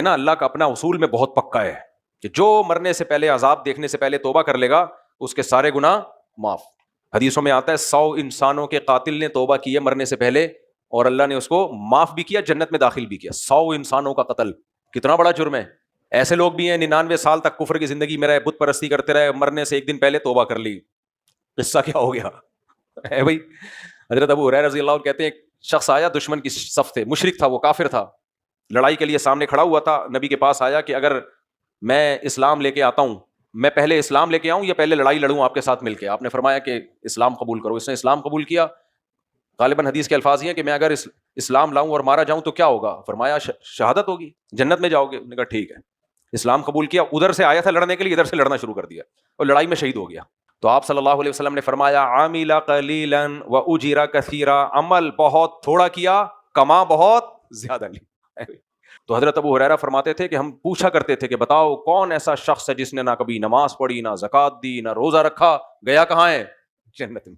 نا اللہ کا اپنا اصول میں بہت پکا ہے کہ جو مرنے سے پہلے عذاب دیکھنے سے پہلے توبہ کر لے گا اس کے سارے گناہ معاف. حدیثوں میں آتا ہے 100 انسانوں کے قاتل نے توبہ کی ہے مرنے سے پہلے اور اللہ نے اس کو معاف بھی کیا, جنت میں داخل بھی کیا. 100 انسانوں کا قتل کتنا بڑا جرم ہے. ایسے لوگ بھی ہیں 99 سال تک کفر کی زندگی میں رہے, بت پرستی کرتے رہے, مرنے سے ایک دن پہلے توبہ کر لی. قصہ کیا ہو گیا ہے بھائی. حضرت ابو ہریرہ رضی اللہ عنہ کہتے ہیں ایک شخص آیا, دشمن کی صف تھے, مشرک تھا, وہ کافر تھا, لڑائی کے لیے سامنے کھڑا ہوا تھا. نبی کے پاس آیا کہ اگر میں اسلام لے کے آتا ہوں, میں پہلے اسلام لے کے آؤں یا پہلے لڑائی لڑوں آپ کے ساتھ مل کے؟ آپ نے فرمایا کہ اسلام قبول کرو. اس نے اسلام قبول کیا. غالباً حدیث کے الفاظ یہ ہیں کہ میں اگر اسلام لاؤں اور مارا جاؤں تو کیا ہوگا؟ فرمایا شہادت ہوگی, جنت میں جاؤ گے. نے کہا ٹھیک ہے. اسلام قبول کیا, ادھر سے آیا تھا لڑنے کے لیے, ادھر سے لڑنا شروع کر دیا اور لڑائی میں شہید ہو گیا. تو آپ صلی اللہ علیہ وسلم نے فرمایا عامل قلیلا واجر کثیرا, عمل بہت تھوڑا کیا, کما بہت زیادہ لی. تو حضرت ابو ہریرہ فرماتے تھے کہ ہم پوچھا کرتے تھے کہ بتاؤ کون ایسا شخص ہے جس نے نہ کبھی نماز پڑھی, نہ زکوٰۃ دی, نہ روزہ رکھا, گیا کہاں ہے؟ جنت میں.